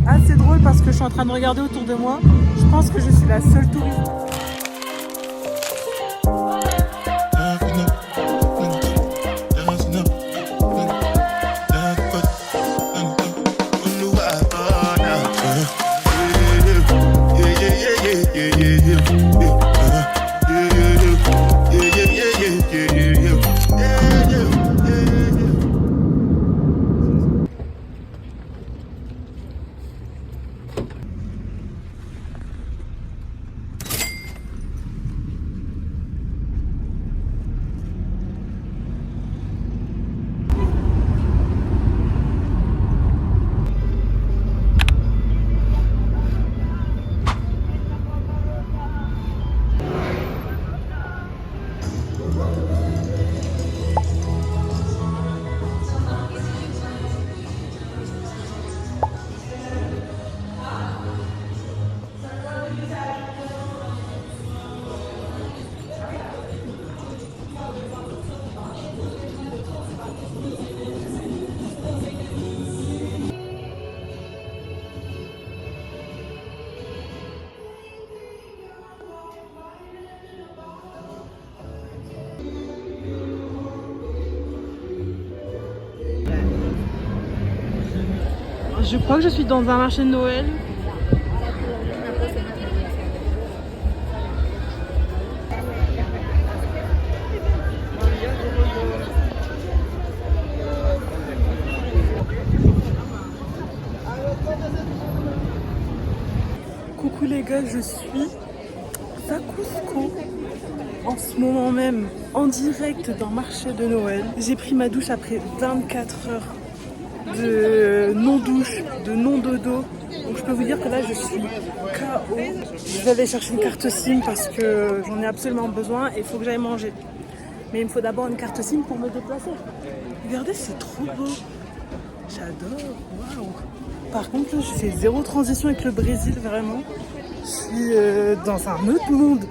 assez drôle parce que je suis en train de regarder autour de moi. Je pense que je suis la seule touriste. Je crois que je suis dans un marché de Noël. Coucou les gars, je suis à Cusco en ce moment même, en direct d'un marché de Noël. J'ai pris ma douche après 24 heures de non-douche, de non-dodo. Donc je peux vous dire que là je suis KO. Je vais aller chercher une carte SIM parce que j'en ai absolument besoin et il faut que j'aille manger. Mais il me faut d'abord une carte SIM pour me déplacer. Regardez, c'est trop beau. J'adore, waouh. Par contre, là, je fais zéro transition avec le Brésil, vraiment. Je suis dans un autre monde.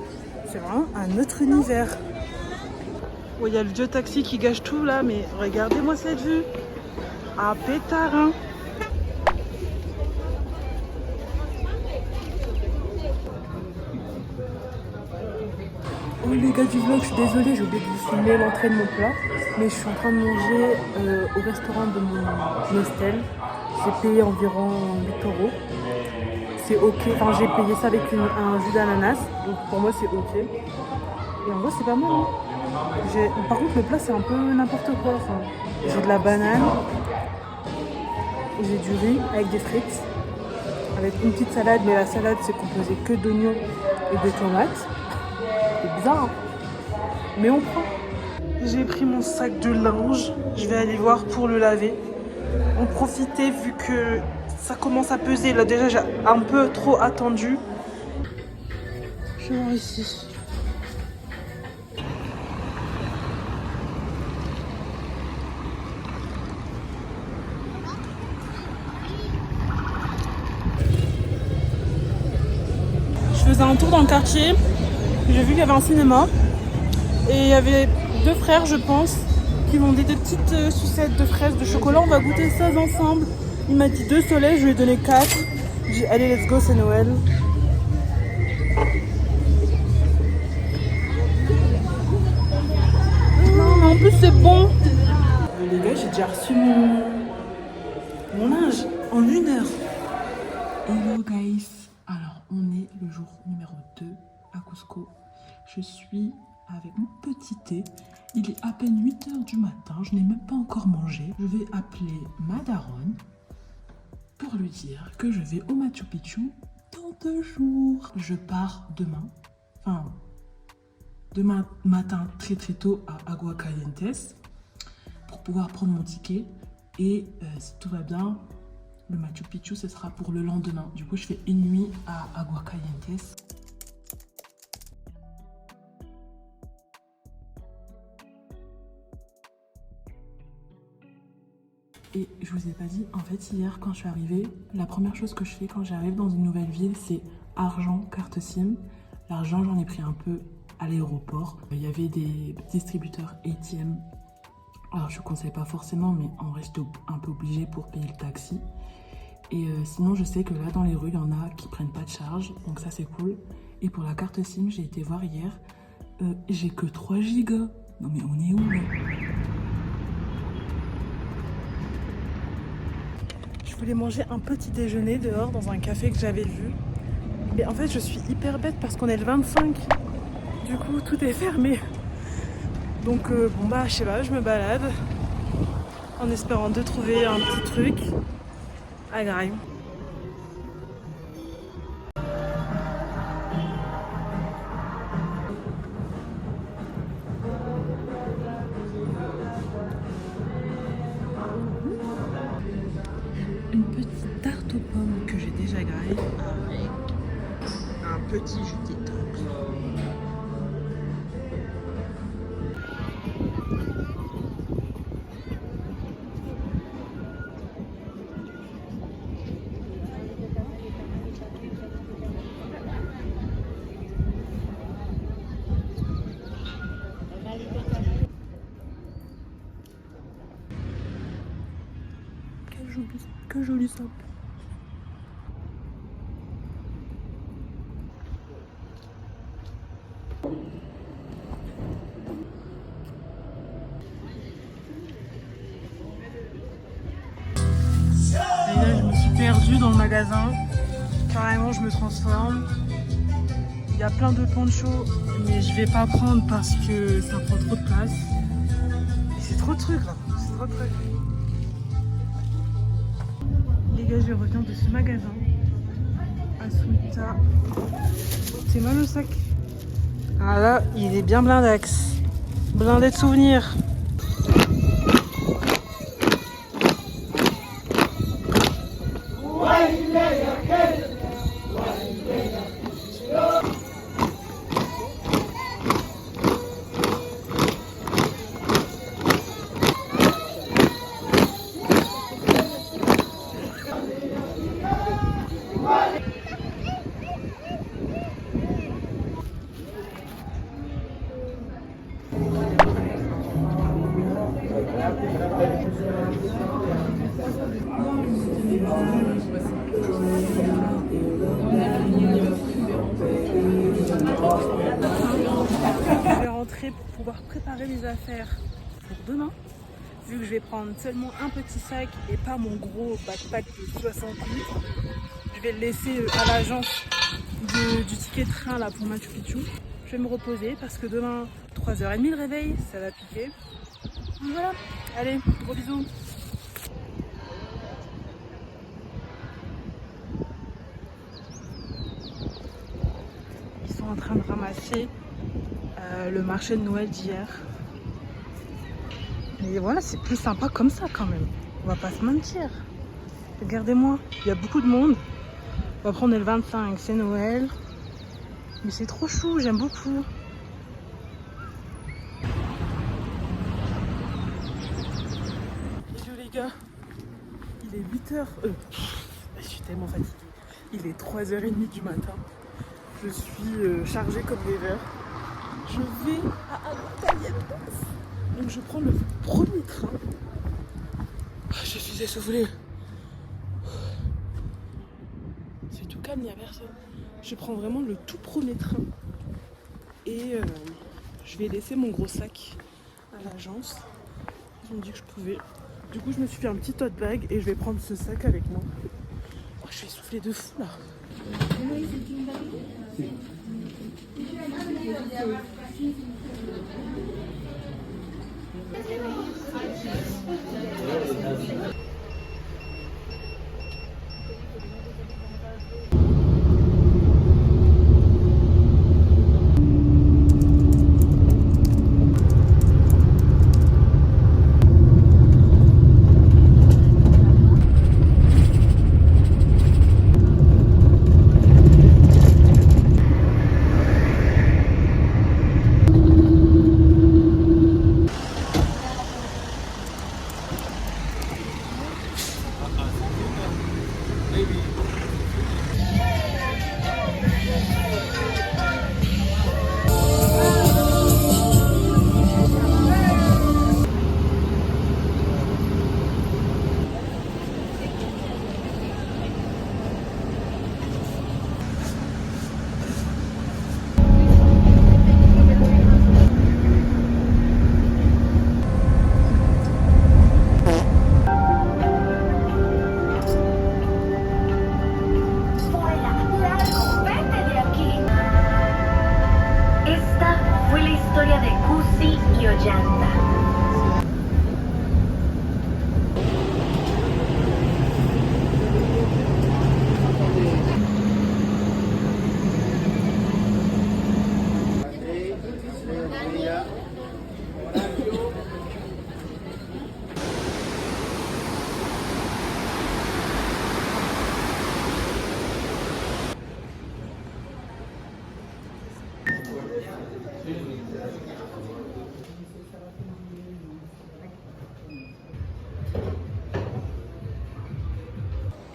C'est vraiment un autre univers. Oh, il y a le vieux taxi qui gâche tout là, mais regardez-moi cette vue. Ah, pétard, hein. Oh les gars du vlog, je suis désolée, j'ai oublié de vous filmer l'entrée de mon plat. Mais je suis en train de manger au restaurant de mon hostel. J'ai payé environ 8 euros. C'est ok, enfin j'ai payé ça avec un jus d'ananas. Donc pour moi c'est ok. Et en vrai c'est pas mal. Hein. Par contre le plat c'est un peu n'importe quoi. Enfin, j'ai de la banane. J'ai du riz avec des frites. Avec une petite salade, mais la salade c'est composé que d'oignons et de tomates. C'est bizarre, hein, mais on prend. J'ai pris mon sac de linge, je vais aller voir pour le laver. En profiter vu que ça commence à peser. Là déjà j'ai un peu trop attendu. Je vais voir ici. Je faisais un tour dans le quartier. J'ai vu qu'il y avait un cinéma. Et il y avait deux frères, je pense, qui vendaient des petites sucettes de fraises, de chocolat. On va goûter ça ensemble. Il m'a dit 2 soleils, je lui ai donné 4. J'ai dit allez, let's go, c'est Noël. Non, mais en plus, c'est bon. Les gars, j'ai déjà reçu mon linge en 1 heure. Hello, guys. Alors, on est le jour numéro 2 à Cusco. Je suis avec mon petit thé. Il est à peine 8 h du matin. Je n'ai même pas encore mangé. Je vais appeler ma daronne pour lui dire que je vais au Machu Picchu dans 2 jours. Je pars demain. Enfin, demain matin très très tôt à Aguascalientes pour pouvoir prendre mon ticket. Et si tout va bien, le Machu Picchu, ce sera pour le lendemain. Du coup, je fais une nuit à Aguascalientes. Et je vous ai pas dit, en fait, hier, quand je suis arrivée, la première chose que je fais quand j'arrive dans une nouvelle ville, c'est argent, carte SIM. L'argent, j'en ai pris un peu à l'aéroport. Il y avait des distributeurs ATM. Alors, je ne conseille pas forcément, mais en vrai, j'étais un peu obligée pour payer le taxi. Et sinon, je sais que là, dans les rues, il y en a qui prennent pas de charge. Donc ça, c'est cool. Et pour la carte SIM, j'ai été voir hier. J'ai que 3 gigas. Non mais on est où là? Je voulais manger un petit déjeuner dehors dans un café que j'avais vu. Et en fait, je suis hyper bête parce qu'on est le 25. Du coup, tout est fermé. Donc bon bah, je sais pas, je me balade en espérant de trouver un petit truc à Graille. Une petite tarte aux pommes que j'ai déjà graille avec un petit jus de détox. Que joli ça. Et là, je me suis perdue dans le magasin. Carrément, je me transforme. Il y a plein de ponchos, mais je vais pas prendre parce que ça prend trop de place. Et c'est trop de trucs là. C'est trop de trucs. Les gars, je reviens de ce magasin. Asuita. C'est mal au sac. Ah là, il est bien blindax. Blindé de souvenirs. Je vais rentrer pour pouvoir préparer les affaires pour demain. Vu que je vais prendre seulement un petit sac et pas mon gros backpack de 60 litres, je vais le laisser à l'agence du ticket de train là pour Machu Picchu. Je vais me reposer parce que demain, 3h30 le réveil, ça va piquer. Donc voilà, allez, gros bisous. Ils sont en train de ramasser le marché de Noël d'hier. Et voilà, c'est plus sympa comme ça quand même. On va pas se mentir. Regardez-moi, il y a beaucoup de monde. On va prendre le 25, c'est Noël. Mais c'est trop chou, j'aime beaucoup. Hello les gars, il est 8h. Je suis tellement fatiguée. Il est 3h30 du matin. Je suis chargée comme des vers. Je vais à Aguascalientes. Donc je prends le premier train. Je suis essoufflée. C'est tout calme, il n'y a personne. Je prends vraiment le tout premier train. Et je vais laisser mon gros sac à l'agence. Ils ont dit que je pouvais. Du coup, je me suis fait un petit tote bag et je vais prendre ce sac avec moi. Oh, je suis essoufflée de fou là.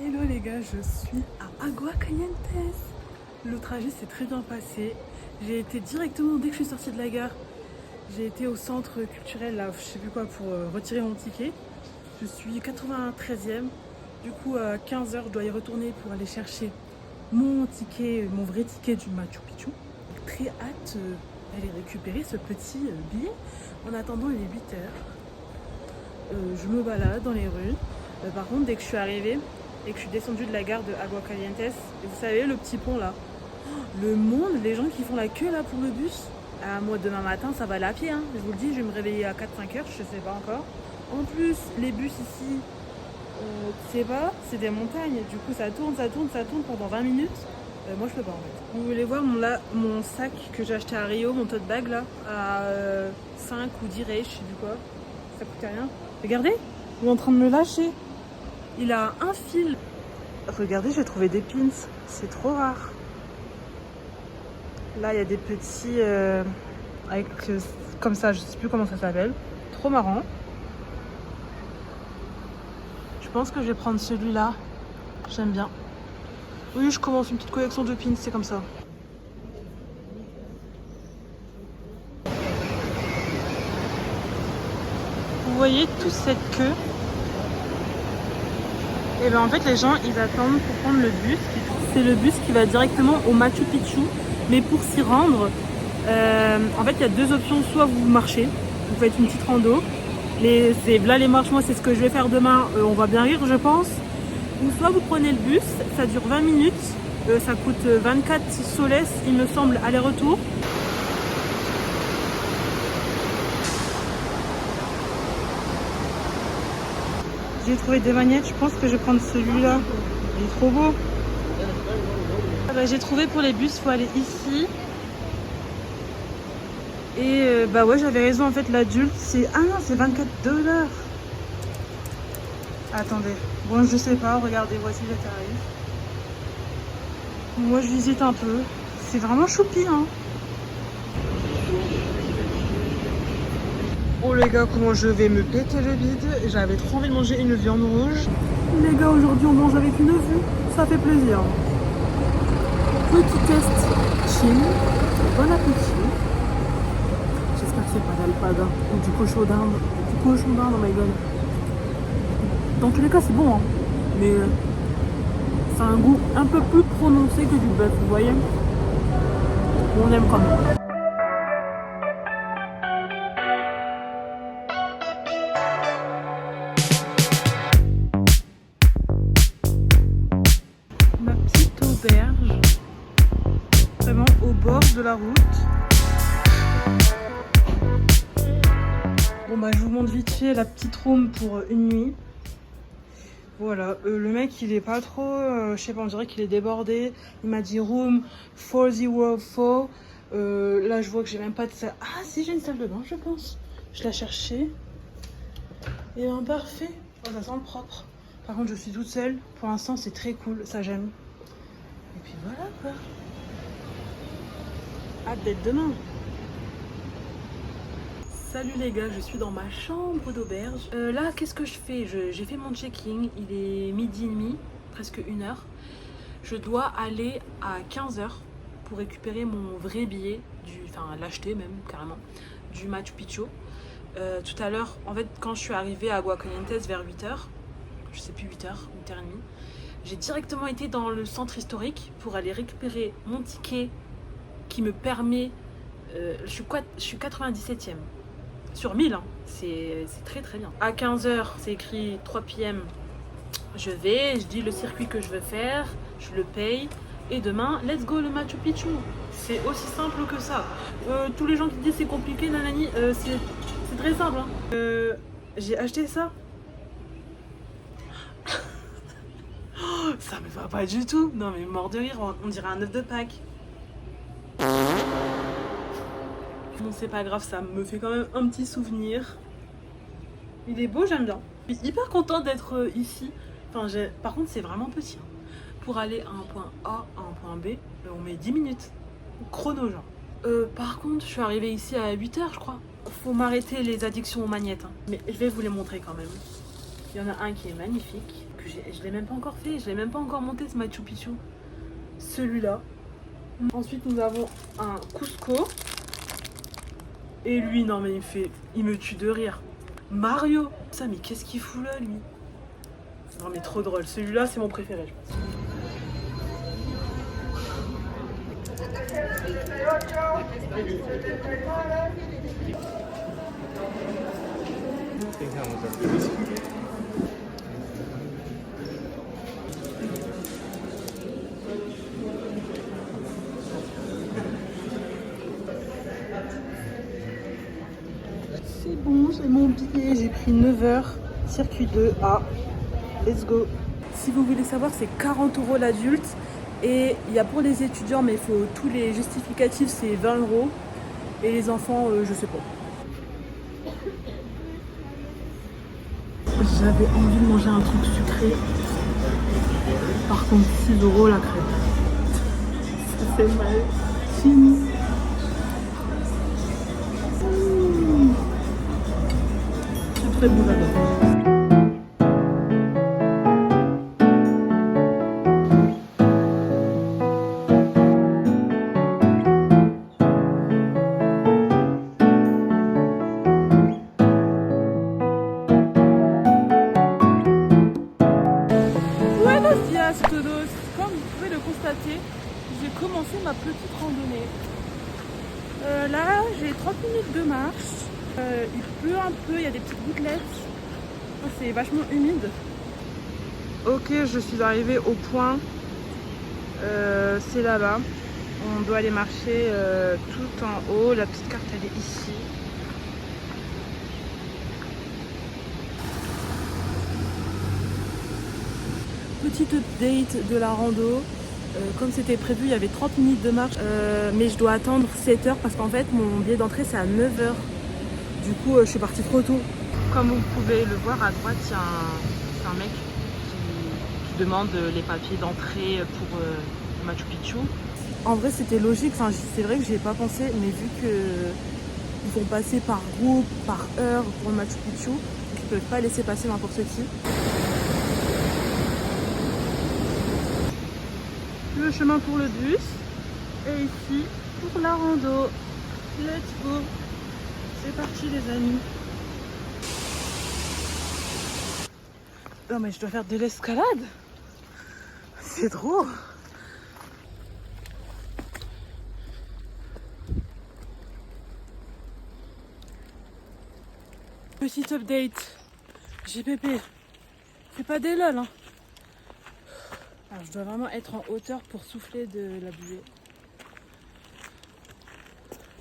Hello les gars, je suis à Aguascalientes. Le trajet s'est très bien passé. J'ai été directement, dès que je suis sortie de la gare, j'ai été au centre culturel, là, je sais plus quoi, pour retirer mon ticket. Je suis 93e. Du coup, à 15h, je dois y retourner pour aller chercher mon ticket, mon vrai ticket du Machu Picchu. Très hâte d'aller récupérer ce petit billet. En attendant, il est 8h. Je me balade dans les rues. Par contre, dès que je suis arrivée et que je suis descendue de la gare de Aguascalientes, et vous savez, le petit pont là, le monde, les gens qui font la queue là pour le bus. Ah, moi, demain matin, ça va aller à pied. Hein. Je vous le dis, je vais me réveiller à 4-5 heures, je sais pas encore. En plus, les bus ici, tu sais pas, c'est des montagnes. Du coup, ça tourne pendant 20 minutes. Moi, je peux pas en fait. Vous voulez voir mon sac que j'ai acheté à Rio, mon tote bag là, à 5 ou 10 reis, je sais plus quoi. Ça coûtait rien. Regardez, il est en train de me lâcher. Il a un fil. Regardez, j'ai trouvé des pins. C'est trop rare. Là, il y a des petits avec comme ça, je sais plus comment ça s'appelle. Trop marrant. Je pense que je vais prendre celui-là. J'aime bien. Oui, je commence une petite collection de pins, c'est comme ça. Vous voyez toute cette queue? Et bien en fait, les gens, ils attendent pour prendre le bus. C'est le bus qui va directement au Machu Picchu. Mais pour s'y rendre, en fait, il y a deux options. Soit vous marchez, vous faites une petite rando. Là, les marches, moi, c'est ce que je vais faire demain. On va bien rire, je pense. Ou soit vous prenez le bus, ça dure 20 minutes. Ça coûte 24 soles, il me semble, aller-retour. J'ai trouvé des magnettes, je pense que je vais prendre celui-là. Il est trop beau. Ah bah, j'ai trouvé pour les bus, il faut aller ici. Et bah ouais, j'avais raison, en fait, l'adulte, c'est... Ah non, c'est 24 $. Attendez. Bon, je sais pas, regardez, voici les tarifs. Moi, je visite un peu. C'est vraiment choupi, hein. Oh les gars, comment je vais me péter le bide. J'avais trop envie de manger une viande rouge. Les gars, aujourd'hui, on mange avec une vue. Ça fait plaisir. Petit test chill. Bon appétit. J'espère que c'est pas d'alpaga ou du cochon d'Inde. Du cochon d'Inde, oh my god. Dans tous les cas, c'est bon, hein. Mais c'est un goût un peu plus prononcé que du bœuf, vous voyez. On aime quand même. Ma petite auberge, vraiment au bord de la route. Bon bah je vous montre vite fait la petite room pour une nuit. Voilà, le mec il est pas trop, je sais pas, on dirait qu'il est débordé. Il m'a dit room 404. Là je vois que j'ai même pas de salle. Ah si, j'ai une salle de bain je pense. Je la cherchais. Et bien parfait. Oh, ça sent propre. Par contre je suis toute seule. Pour l'instant c'est très cool, ça j'aime. Et puis voilà quoi. Hâte d'être demain. Salut les gars, je suis dans ma chambre d'auberge. Là, qu'est-ce que je fais? J'ai fait mon check-in, il est 12h30, presque 1h. Je dois aller à 15h pour récupérer mon vrai billet, enfin l'acheter même carrément, du Machu Picchu. Tout à l'heure, en fait, quand je suis arrivée à Aguascalientes vers 8h, je sais plus 8h, 8h30, j'ai directement été dans le centre historique pour aller récupérer mon ticket qui me permet... je suis 97e. Sur 1000, hein. C'est très très bien. À 15h, c'est écrit 3 p.m. Je vais, je dis le circuit que je veux faire, je le paye. Et demain, let's go le Machu Picchu. C'est aussi simple que ça. Tous les gens qui disent c'est compliqué, nanani, c'est très simple. Hein. J'ai acheté ça. Oh, ça me va pas du tout. Non mais mort de rire, on dirait un œuf de Pâques. Bon c'est pas grave, ça me fait quand même un petit souvenir. Il est beau, j'aime bien. Je suis hyper contente d'être ici. Enfin, par contre c'est vraiment petit. Hein. Pour aller à un point A à un point B, on met 10 minutes. Chrono genre. Par contre, je suis arrivée ici à 8h je crois. Faut m'arrêter les addictions aux magnettes. Hein. Mais je vais vous les montrer quand même. Il y en a un qui est magnifique. Que je l'ai même pas encore fait. Je l'ai même pas encore monté ce Machu Picchu. Celui-là. Ensuite, nous avons un Cusco. Et lui, non mais il me tue de rire. Mario. Ça, mais qu'est-ce qu'il fout là, lui? Non mais trop drôle. Celui-là, c'est mon préféré, je pense. C'est bon, j'ai mon billet, j'ai pris 9h, circuit 2A, let's go. Si vous voulez savoir, c'est 40 € l'adulte et il y a pour les étudiants, mais il faut tous les justificatifs, c'est 20 € et les enfants, je sais pas. J'avais envie de manger un truc sucré. Par contre, 6 € la crêpe. Ça fait mal. Fini. C'est très bon, j'adore. Comme vous pouvez le constater, j'ai commencé ma petite randonnée. Là, j'ai 30 minutes de marche. Il pleut un peu, il y a des petites gouttelettes. C'est vachement humide. Ok, je suis arrivée au point. C'est là-bas. On doit aller marcher tout en haut. La petite carte, elle est ici. Petite update de la rando. Comme c'était prévu, il y avait 30 minutes de marche, mais je dois attendre 7h parce qu'en fait mon billet d'entrée c'est à 9h. Du coup, je suis partie trop tôt. Comme vous pouvez le voir à droite, il y a un mec qui demande les papiers d'entrée pour Machu Picchu. En vrai, c'était logique. Enfin, c'est vrai que j'y ai pas pensé, mais vu qu'ils vont passer par groupe, par heure pour le Machu Picchu, ils ne peuvent pas laisser passer n'importe qui. Le chemin pour le bus et ici pour la rando. Let's go. C'est parti les amis. Non mais je dois faire de l'escalade. C'est drôle. Petite update. JPP. C'est pas des lol hein. Alors je dois vraiment être en hauteur pour souffler de la buée.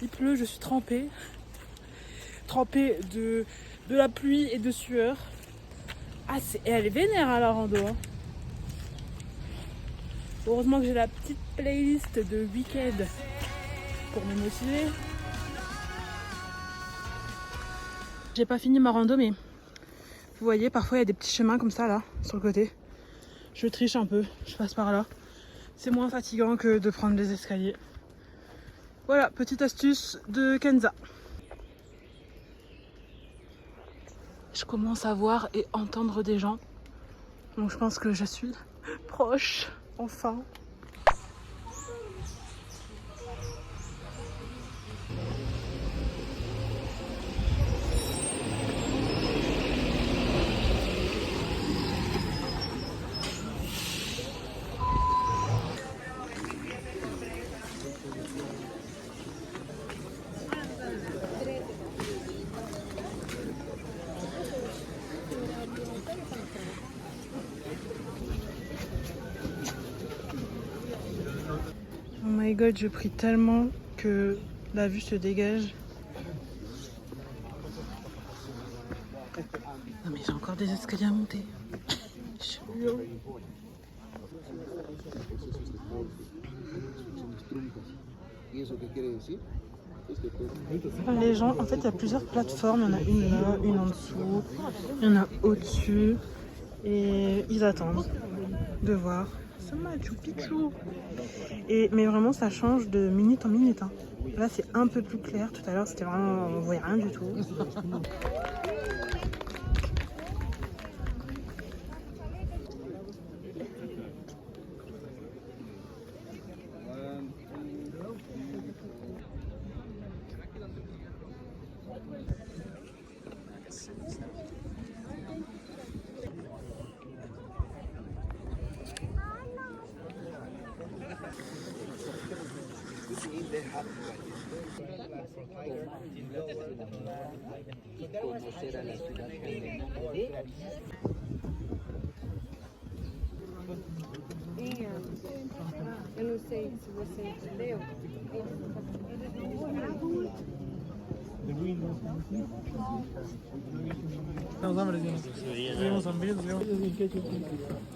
Il pleut, je suis trempée. Trempée de la pluie et de sueur. Ah, et elle est vénère à la rando. Hein. Heureusement que j'ai la petite playlist de week-end pour me motiver. J'ai pas fini ma rando, mais vous voyez, parfois il y a des petits chemins comme ça là, sur le côté. Je triche un peu, je passe par là. C'est moins fatigant que de prendre les escaliers. Voilà, petite astuce de Kenza. Je commence à voir et entendre des gens. Donc je pense que je suis proche, enfin. Oh my god, je prie tellement que la vue se dégage. des escaliers à monter. Les gens, en fait, il y a plusieurs plateformes. Il y en a une là, une en dessous, il y en a au-dessus. Et ils attendent de voir ce Machu Picchu. Mais vraiment, ça change de minute en minute. Hein. Là, c'est un peu plus clair. Tout à l'heure, c'était vraiment, on voyait rien du tout. Eu não sei se você entendeu.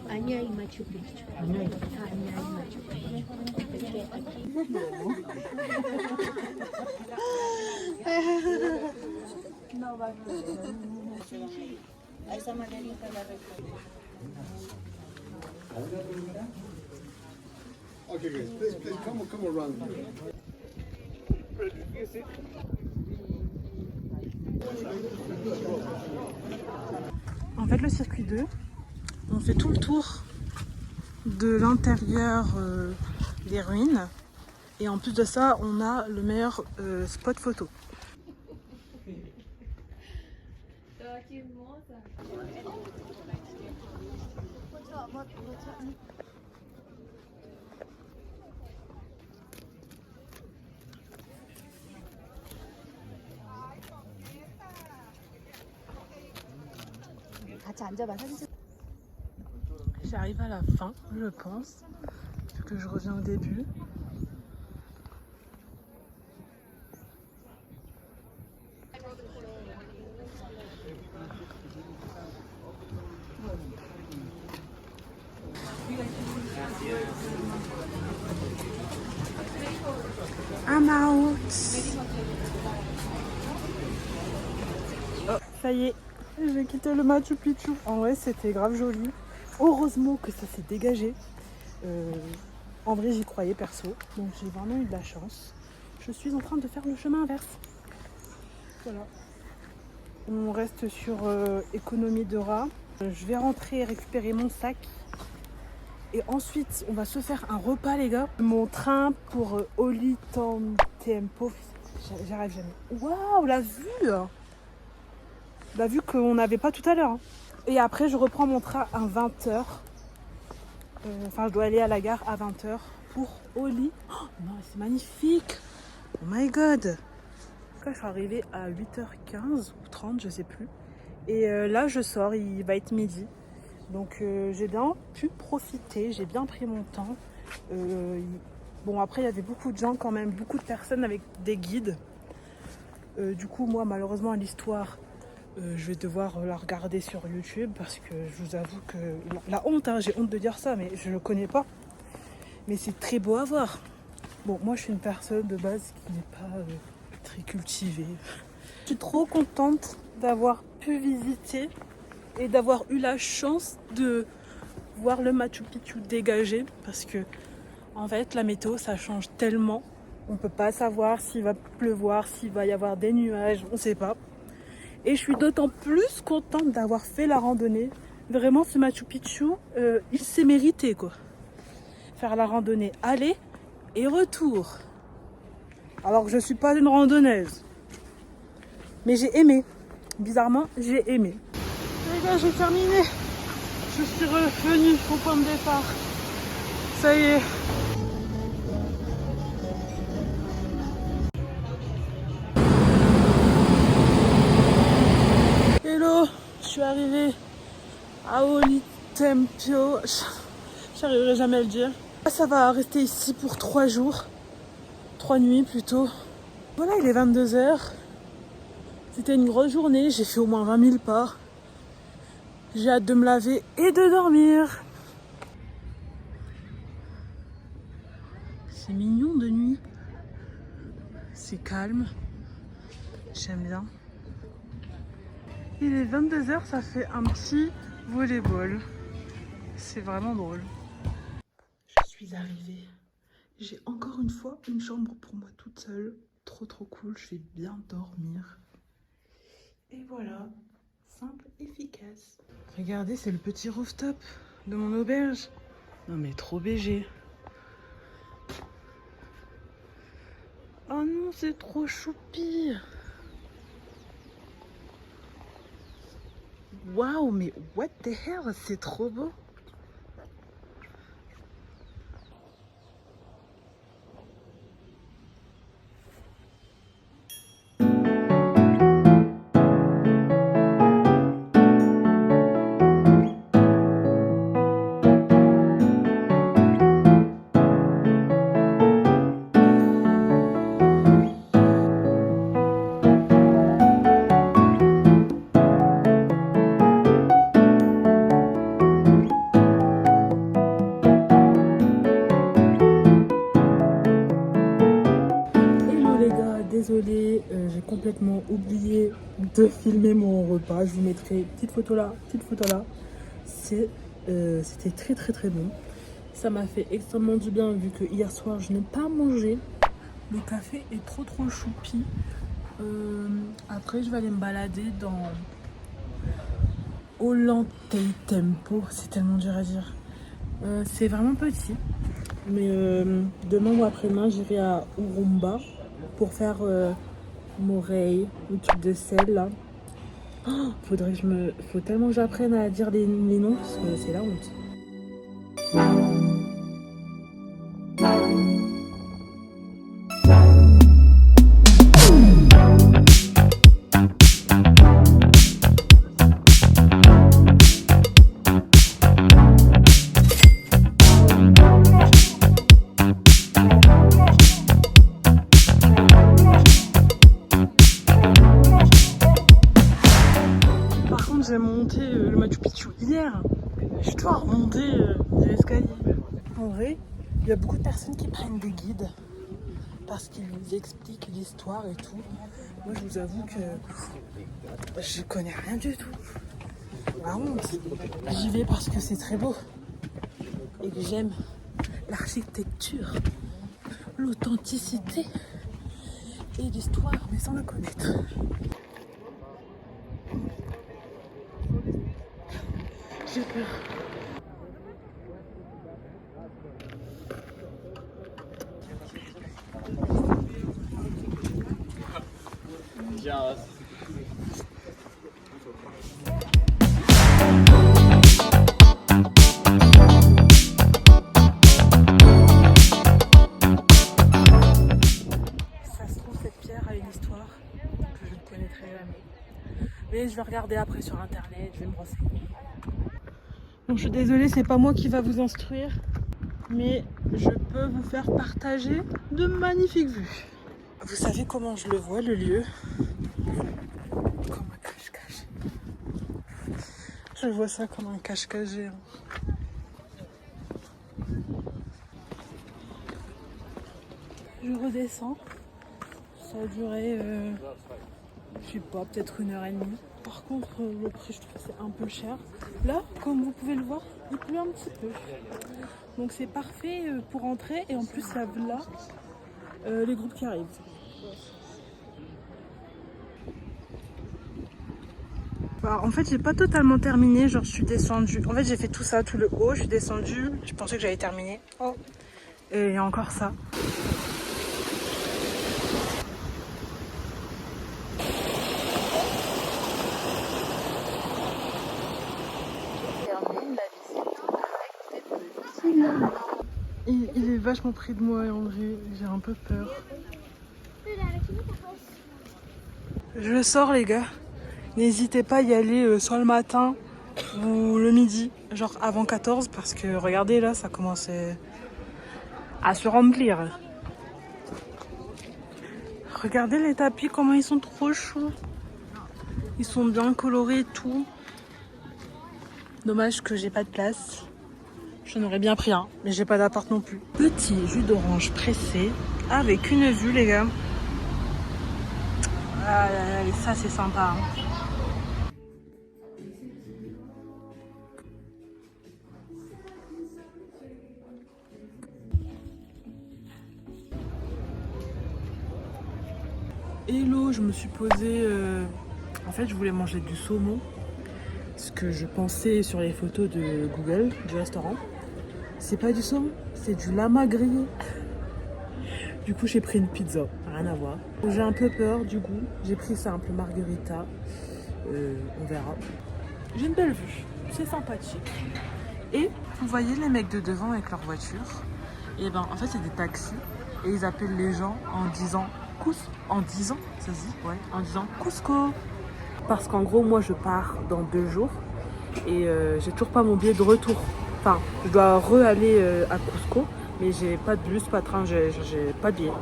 Anyai Machu Picchu. Anyai Machu Picchu. Porque aqui não vai ver. Essa margarita la recoge. Okay, guys, please come around. En fait, le circuit 2, on fait tout le tour de l'intérieur des ruines. Et en plus de ça, on a le meilleur spot photo. J'arrive à la fin, je pense, vu que je reviens au début. I'm out. Oh, ça y est, j'ai quitté le Machu Picchu. En vrai, c'était grave joli. Heureusement que ça s'est dégagé. En vrai, j'y croyais perso. Donc j'ai vraiment eu de la chance. Je suis en train de faire le chemin inverse. Voilà. On reste sur économie de rats. Je vais rentrer et récupérer mon sac. Et ensuite, on va se faire un repas, les gars. Mon train pour Oli Tempo. J'arrive jamais. Waouh, la vue! La vue qu'on n'avait pas tout à l'heure. Hein. Et après, je reprends mon train à 20h. Enfin, je dois aller à la gare à 20h pour Oli. Oh, non, c'est magnifique! Oh my god! Je suis arrivée à 8h15 ou 30, je sais plus. Et là, je sors, il va être midi. Donc j'ai bien pu profiter, j'ai bien pris mon temps. Bon, après il y avait beaucoup de gens quand même, beaucoup de personnes avec des guides. Du coup moi malheureusement l'histoire, je vais devoir la regarder sur YouTube parce que je vous avoue que la honte, hein, j'ai honte de dire ça, mais je ne le connais pas. Mais c'est très beau à voir. Bon, moi je suis une personne de base qui n'est pas très cultivée. Je suis trop contente d'avoir pu visiter et d'avoir eu la chance de voir le Machu Picchu dégagé parce que en fait la météo ça change tellement, on peut pas savoir s'il va pleuvoir, s'il va y avoir des nuages, on sait pas. Et je suis d'autant plus contente d'avoir fait la randonnée. Vraiment ce Machu Picchu, il s'est mérité quoi. Faire la randonnée aller et retour. Alors que je suis pas une randonneuse. Mais j'ai aimé. Bizarrement, j'ai aimé. Les gars, j'ai terminé. Je suis revenue au point de départ. Ça y est. Hello, je suis arrivée à Oli Tempio. J'arriverai jamais à le dire. Ça va rester ici pour 3 jours. 3 nuits plutôt. Voilà, il est 22h. C'était une grosse journée. J'ai fait au moins 20 000 pas. J'ai hâte de me laver et de dormir. C'est mignon de nuit. C'est calme. J'aime bien. Il est 22 h, ça fait un petit volleyball. C'est vraiment drôle. Je suis arrivée. J'ai encore une fois une chambre pour moi toute seule. Trop cool, je vais bien dormir. Et voilà, simple, efficace. Regardez, c'est le petit rooftop de mon auberge. Non mais trop BG. Oh non, c'est trop choupi. Waouh, mais what the hell, c'est trop beau. Désolée, j'ai complètement oublié de filmer mon repas. Je vous mettrai petite photo là, petite photo là. C'était très bon. Ça m'a fait extrêmement du bien vu que hier soir je n'ai pas mangé. Le café est trop choupi. Après je vais aller me balader dans Ollantay Tempo. C'est tellement dur à dire. C'est vraiment petit. Mais demain ou après-demain j'irai à Urumba pour faire Morey, le truc de sel là. Oh, faut tellement que j'apprenne à dire les noms parce que c'est la honte. J'ai monté le Machu Picchu hier. Je dois remonter les escaliers. En vrai, il y a beaucoup de personnes qui prennent des guides parce qu'ils nous expliquent l'histoire et tout. Moi, je vous avoue que je connais rien du tout. La honte. J'y vais parce que c'est très beau et que j'aime l'architecture, l'authenticité et l'histoire, mais sans la connaître. J'ai peur. Ça se trouve, cette pierre a une histoire que je ne connaîtrai jamais. Mais je vais regarder après sur internet, je vais me renseigner. Donc je suis désolée, c'est pas moi qui va vous instruire, mais je peux vous faire partager de magnifiques vues. Vous savez comment je le vois, le lieu? Comme un cache-cache. Je vois ça comme un cache-cache géant. Je redescends. Ça a duré, je sais pas, peut-être 1h30. Par contre, le prix, je trouve que c'est un peu cher. Là, comme vous pouvez le voir, il pleut un petit peu. Donc c'est parfait pour entrer. Et en plus, il y a là les groupes qui arrivent. Alors, en fait, j'ai pas totalement terminé. Genre, je suis descendue. En fait, j'ai fait tout ça, tout le haut. Je suis descendue. Je pensais que j'avais terminé. Oh. Et il y a encore ça. Il est vachement près de moi et en vrai, j'ai un peu peur. Je sors les gars. N'hésitez pas à y aller soit le matin ou le midi, genre avant 14 parce que regardez là, ça commence à se remplir. Regardez les tapis, comment ils sont trop chauds. Ils sont bien colorés et tout. Dommage que j'ai pas de place. J'en aurais bien pris un, mais j'ai pas d'appart non plus. Petit jus d'orange pressé avec une vue, les gars. Ah, ça c'est sympa. Hello, je me suis posée. En fait, je voulais manger du saumon. Ce que je pensais sur les photos de Google du restaurant. C'est pas du saumon, c'est du lama grillé. Du coup, j'ai pris une pizza, rien à voir. J'ai un peu peur du goût. J'ai pris simple margarita. On verra. J'ai une belle vue, c'est sympathique. Et vous voyez les mecs de devant avec leur voiture. Et ben, en fait, c'est des taxis. Et ils appellent les gens en disant ça se dit, ouais, en disant Cusco. Parce qu'en gros, moi, je pars dans 2 jours. Et j'ai toujours pas mon billet de retour. Enfin, je dois re-aller à Cusco. Mais j'ai pas de bus, pas de train, j'ai pas de billet.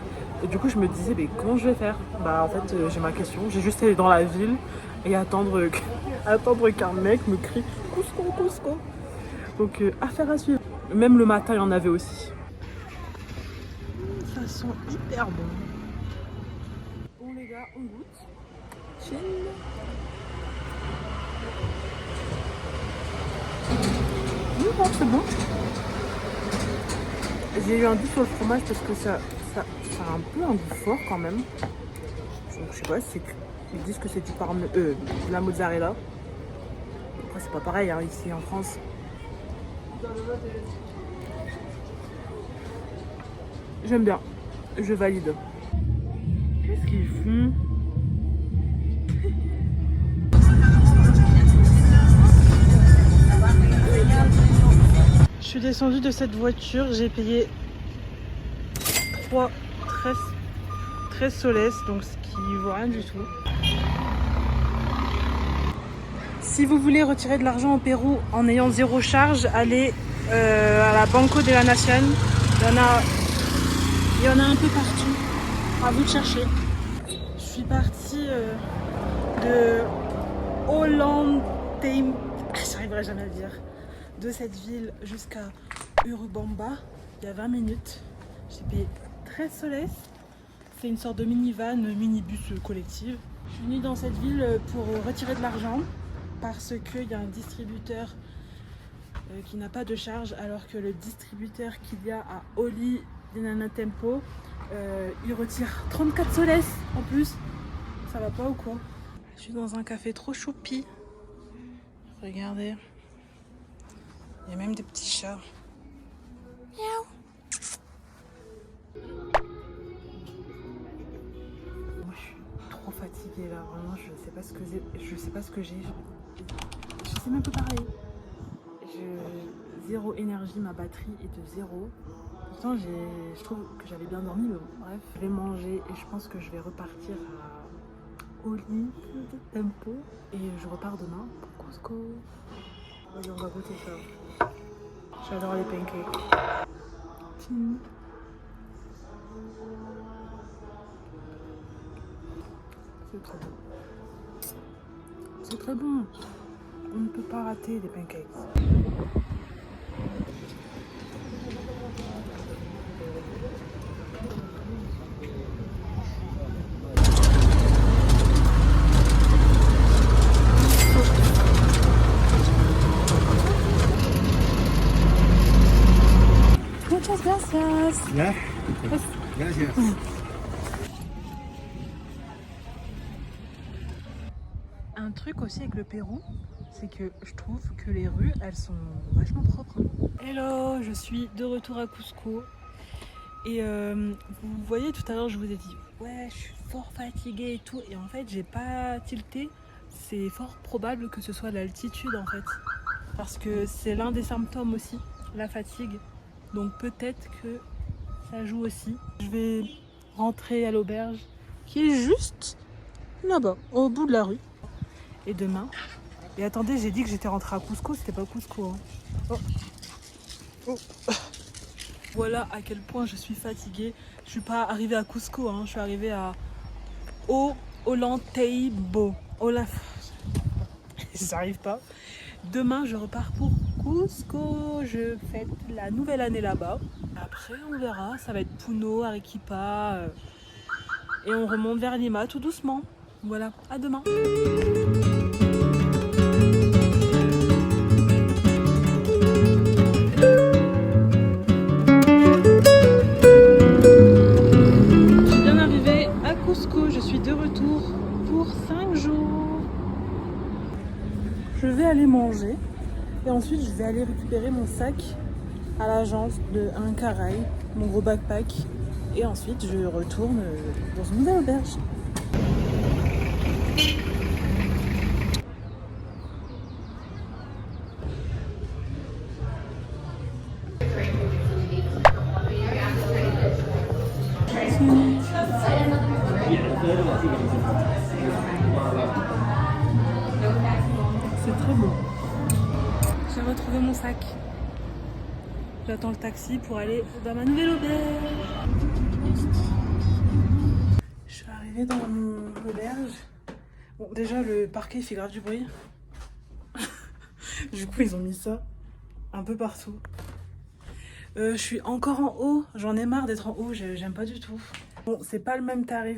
Et du coup, je me disais, mais comment je vais faire? Bah, en fait, j'ai ma question. J'ai juste aller dans la ville et attendre qu'un mec me crie Cusco, Cusco. Donc, affaire à suivre. Même le matin, il y en avait aussi. Ça sent hyper bon. Bon, les gars, on goûte. Chill. C'est bon. J'ai eu un goût sur le fromage parce que ça a un peu un goût fort quand même. Donc je sais pas, ils disent que c'est du de la mozzarella. Après c'est pas pareil hein, ici en France. J'aime bien, je valide. Qu'est-ce qu'ils font? Je suis descendue de cette voiture, j'ai payé 13 soles, donc ce qui vaut rien du tout. Si vous voulez retirer de l'argent au Pérou en ayant 0 charge, allez à la Banco de la Nación. Il y en a un peu partout. À vous de chercher. Je suis partie de Ollantaytambo. J'arriverai jamais à le dire. De cette ville jusqu'à Urubamba, il y a 20 minutes. J'ai payé 13 soles. C'est une sorte de minivan, minibus collectif. Je suis venue dans cette ville pour retirer de l'argent parce qu'il y a un distributeur qui n'a pas de charge, alors que le distributeur qu'il y a à Ollantaytambo, il retire 34 soles en plus. Ça va pas ou quoi? Je suis dans un café trop choupi. Regardez. Il y a même des petits chats. Miaou. Moi, je suis trop fatiguée là. Vraiment, je sais pas ce que j'ai. Je sais même pas parler. Zéro énergie, ma batterie est de 0. Pourtant, je trouve que j'avais bien dormi, mais bon, bref. Je vais manger et je pense que je vais repartir à Ollantaytambo et je repars demain pour Cusco. Allez, on va goûter ça. J'adore les pancakes. C'est très bon. C'est très bon. On ne peut pas rater des pancakes. Muchas gracias. Yeah. Gracias. Un truc aussi avec le Pérou, c'est que je trouve que les rues, elles sont vachement propres. Hello, je suis de retour à Cusco. Et vous voyez, tout à l'heure, je vous ai dit, ouais, je suis fort fatiguée et tout. Et en fait, j'ai pas tilté. C'est fort probable que ce soit l'altitude, en fait. Parce que c'est l'un des symptômes aussi, la fatigue. Donc peut-être que ça joue aussi. Je vais rentrer à l'auberge, qui est juste là-bas, au bout de la rue. Et demain. Et attendez, j'ai dit que j'étais rentrée à Cusco, c'était pas Cusco. Hein. Oh. Voilà à quel point je suis fatiguée. Je suis pas arrivée à Cusco, hein. Je suis arrivée à Ollantaytambo. J'arrive pas. Demain, je repars pour Cusco. Je fête la nouvelle année là-bas. Après, on verra. Ça va être Puno, Arequipa. Et on remonte vers Lima tout doucement. Voilà, à demain. Je suis bien arrivée à Cusco. Je suis de retour pour 5 jours. Je vais aller manger. Et ensuite, je vais aller récupérer mon sac à l'agence de Ancaray, mon gros backpack. Et ensuite, je retourne dans une nouvelle auberge. C'est très beau. J'ai retrouvé mon sac. J'attends le taxi pour aller dans ma nouvelle auberge. Je suis arrivée dans mon auberge. Bon, déjà, le parquet il fait grave du bruit. Du coup, ils ont mis ça un peu partout. Je suis encore en haut. J'en ai marre d'être en haut. J'aime pas du tout. Bon, c'est pas le même tarif.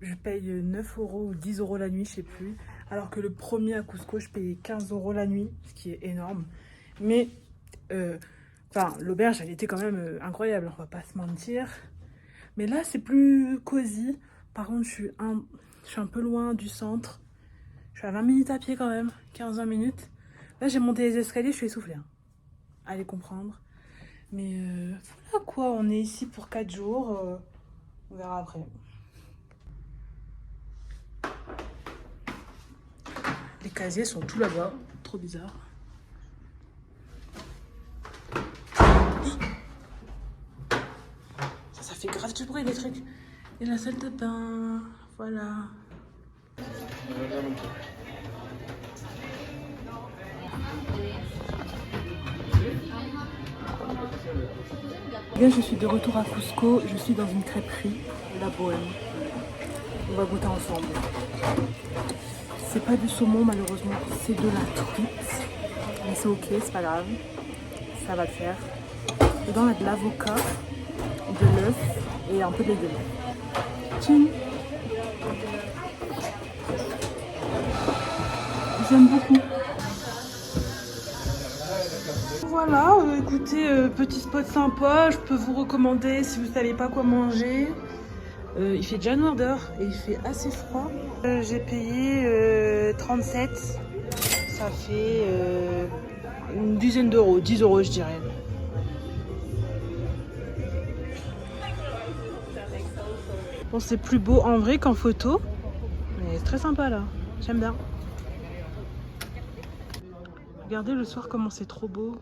Je paye 9 € ou 10 € la nuit, je sais plus. Alors que le premier à Cusco, je payais 15 € la nuit, ce qui est énorme. Mais, enfin, l'auberge, elle était quand même incroyable, on va pas se mentir. Mais là, c'est plus cosy. Par contre, je suis un peu loin du centre. Je suis à 20 minutes à pied quand même, 15-20 minutes. Là, j'ai monté les escaliers, je suis essoufflée. Hein. Allez comprendre. Mais voilà quoi, on est ici pour 4 jours. On verra après. Les casiers sont tout là-bas. Trop bizarre. Ça fait grave du bruit les trucs. Et la salle de bain. Voilà. Bien, je suis de retour à Cusco. Je suis dans une crêperie, la Bohème. On va goûter ensemble. C'est pas du saumon malheureusement, c'est de la truite. Mais c'est ok, c'est pas grave. Ça va le faire. Dedans, il y a de l'avocat, de l'œuf et un peu de légumes. Tiens. J'aime beaucoup. Voilà, écoutez, petit spot sympa. Je peux vous recommander si vous savez pas quoi manger. Il fait déjà noir dehors et il fait assez froid. J'ai payé 37. Ça fait une dizaine d'euros, 10 € je dirais. Bon, c'est plus beau en vrai qu'en photo. Mais c'est très sympa là. J'aime bien. Regardez le soir comment c'est trop beau.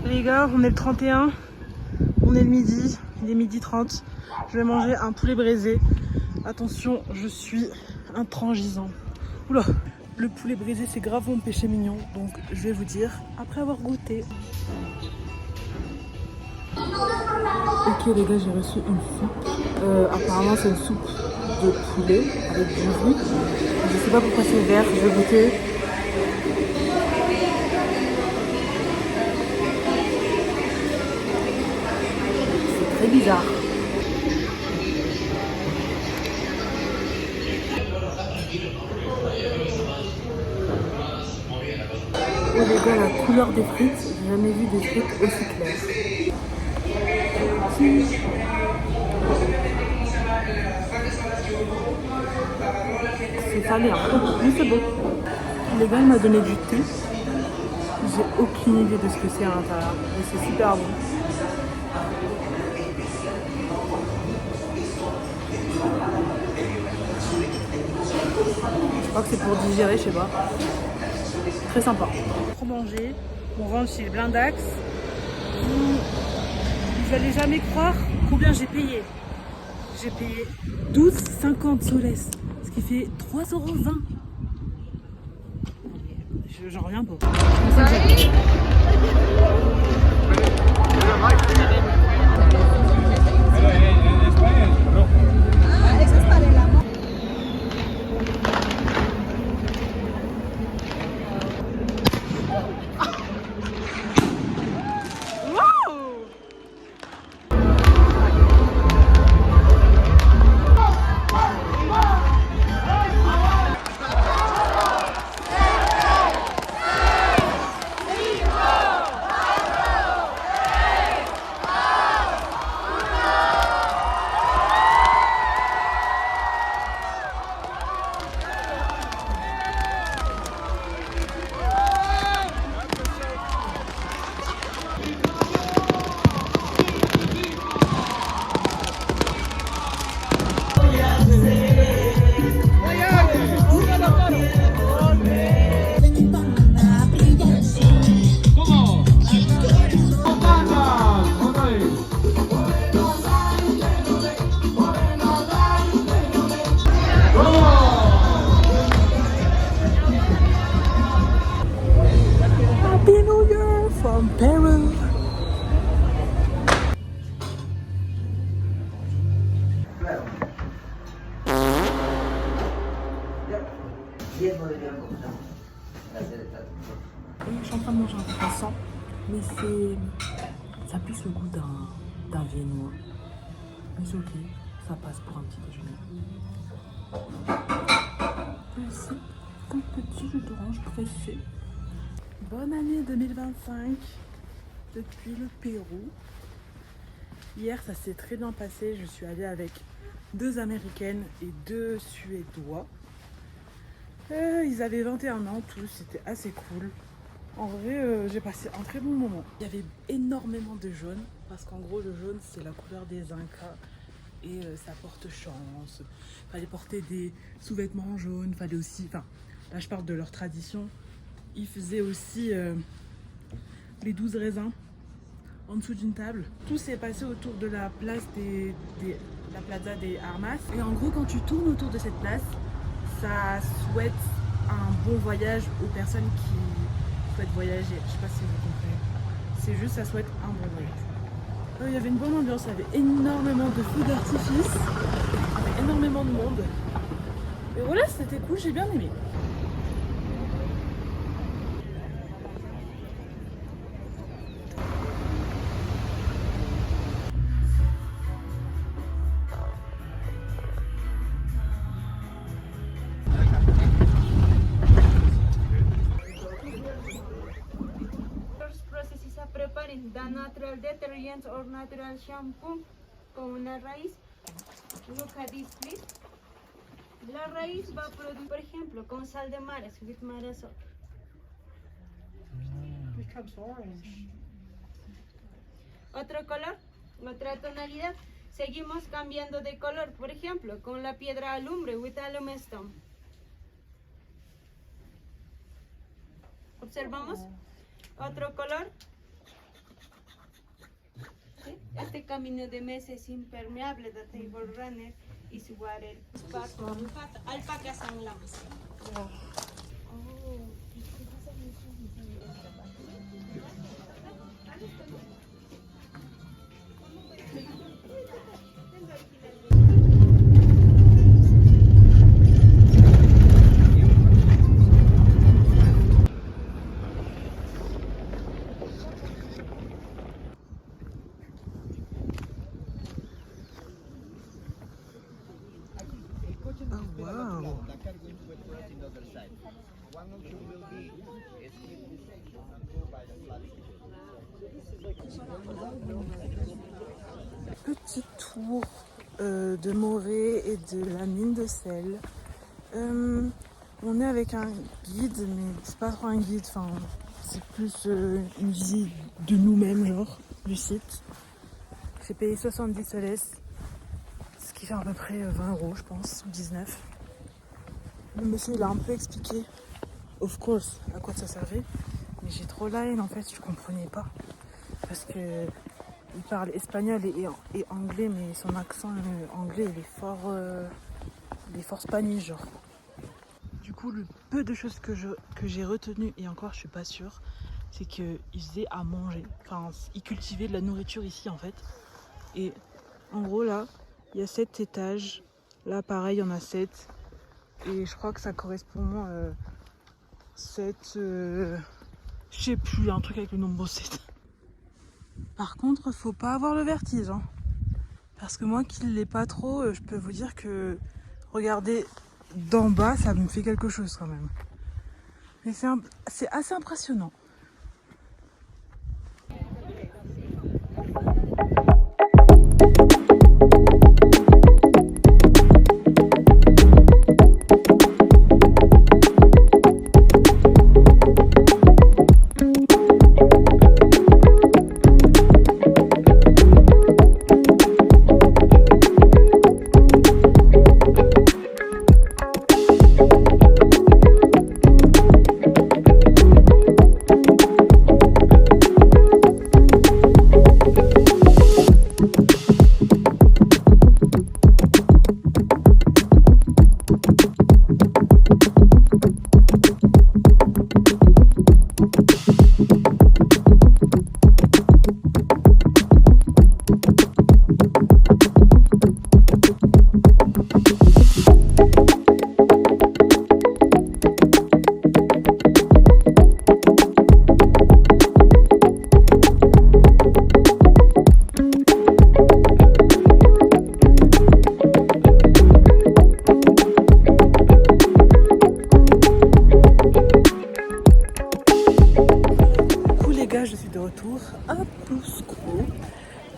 Les gars, on est le 31. On est le midi. Il est 12h30. Je vais manger un poulet braisé. Attention, je suis intransigeant. Oula, le poulet braisé c'est grave mon péché mignon. Donc je vais vous dire après avoir goûté. Ok les gars, j'ai reçu une soupe. Apparemment c'est une soupe de poulet avec du riz. Je sais pas pourquoi c'est vert, je vais goûter. C'est très bizarre. Oh les gars, la couleur des frites, j'ai jamais vu des frites aussi claires. C'est salé, hein. Mais c'est bon. Les gars, il m'a donné du thé. J'ai aucune idée de ce que c'est à l'intérieur. Mais c'est super bon. Je crois que c'est pour digérer, je sais pas. Très sympa. Pour manger, on rentre chez le Blindax. Vous n'allez jamais croire combien j'ai payé. J'ai payé 12,50 soles, ce qui fait 3,20 €. J'en reviens pas. ça a plus le goût d'un viennois. Mais c'est ok, ça passe pour un petit déjeuner. Ici, un petit jus d'orange pressé. Bonne année 2025 depuis le Pérou. Hier, ça s'est très bien passé. Je suis allée avec 2 Américaines et 2 Suédois. Ils avaient 21 ans tous, c'était assez cool. En vrai, j'ai passé un très bon moment. Il y avait énormément de jaune, parce qu'en gros, le jaune, c'est la couleur des Incas. Et ça porte chance. Fallait porter des sous-vêtements jaunes, fallait aussi... Enfin, là, je parle de leur tradition. Ils faisaient aussi les 12 raisins en dessous d'une table. Tout s'est passé autour de la place la Plaza des Armas. Et en gros, quand tu tournes autour de cette place, ça souhaite un bon voyage aux personnes qui souhaitent voyager. Je sais pas si vous comprenez. C'est juste, ça souhaite un bon voyage. Il y avait une bonne ambiance, il y avait énormément de feux d'artifice, il y avait énormément de monde. Et voilà, c'était cool, j'ai bien aimé. The natural detergent or natural shampoo con una raíz. Look at this, please. La raíz va a producir, por ejemplo, con sal de mares, with maresol. Becomes orange. Otro color, otra tonalidad. Seguimos cambiando de color, por ejemplo, con la piedra alumbre, with alum stone. Observamos. Otro color. Este camino de mesa es impermeable, the table runner is water. Alpaca san lamas. Petit tour de Morée et de la mine de sel. On est avec un guide, mais c'est pas trop un guide, enfin, c'est plus une visite de nous-mêmes, genre, du site. J'ai payé 70 soles, ce qui fait à peu près 20 €, je pense, ou 19. Le monsieur, il a un peu expliqué, of course, à quoi ça servait, mais j'ai trop la haine, en fait, je comprenais pas. Parce que il parle espagnol et anglais, mais son accent anglais, il est fort spanish, genre. Du coup, le peu de choses que j'ai retenu, et encore je suis pas sûre, c'est qu'ils faisaient à manger. Enfin, ils cultivaient de la nourriture ici en fait. Et en gros là, il y a 7 étages. Là pareil, il y en a 7. Et je crois que ça correspond 7... je sais plus, un truc avec le nombre 7. Par contre, faut pas avoir le vertige. Hein. Parce que moi qui ne l'ai pas trop, je peux vous dire que regarder d'en bas, ça me fait quelque chose quand même. Mais c'est assez impressionnant.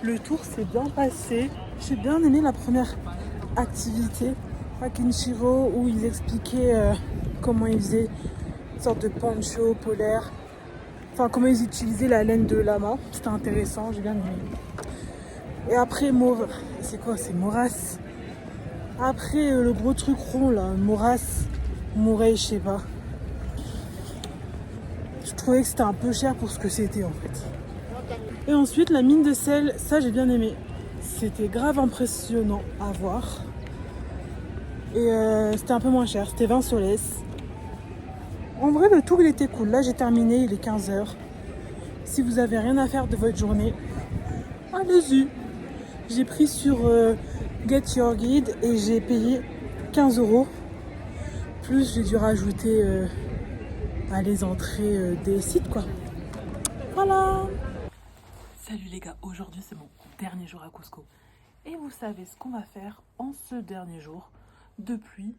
Le tour s'est bien passé. J'ai bien aimé la première activité à Kenshiro où ils expliquaient comment ils faisaient une sorte de poncho polaire. Enfin, comment ils utilisaient la laine de lama. C'était intéressant, j'ai bien aimé. Et après, c'est quoi? C'est Moras. Après, le gros truc rond là, Moras, Morey, je sais pas. Je trouvais que c'était un peu cher pour ce que c'était en fait. Et ensuite, la mine de sel, ça j'ai bien aimé. C'était grave impressionnant à voir. Et c'était un peu moins cher, c'était 20 soles. En vrai, le tour il était cool. Là, j'ai terminé, il est 15h. Si vous avez rien à faire de votre journée, allez-y. J'ai pris sur Get Your Guide et j'ai payé 15 €. Plus, j'ai dû rajouter les entrées des sites, quoi. Voilà. Salut les gars, aujourd'hui c'est mon dernier jour à Cusco. Et vous savez ce qu'on va faire en ce dernier jour depuis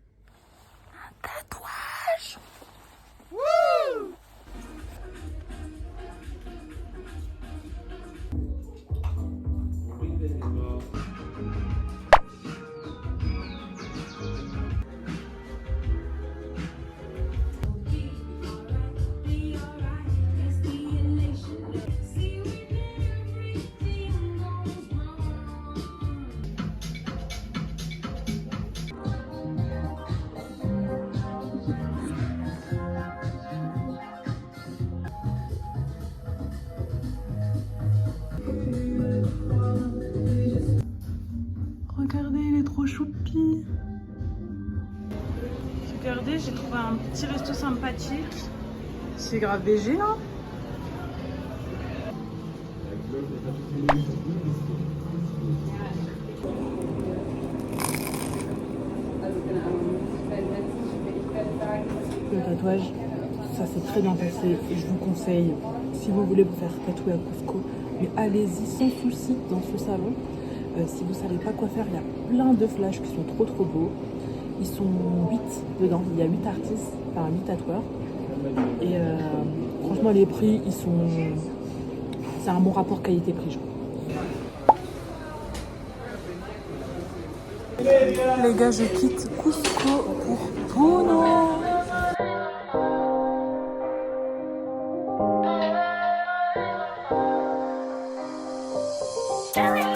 un tatouage. Wouh! Regardez, il est trop choupi. Regardez, j'ai trouvé un petit resto sympathique. C'est grave BG là. Le tatouage, ça s'est très bien passé et je vous conseille, si vous voulez vous faire tatouer à Cusco, mais allez-y sans souci dans ce salon. Si vous savez pas quoi faire, il y a plein de flashs qui sont trop beaux. Ils sont 8 dedans, il y a 8 artistes, enfin 8 tatoueurs. Et franchement les prix, c'est un bon rapport qualité-prix. Les gars, je quitte Cusco pour Puno. Cherry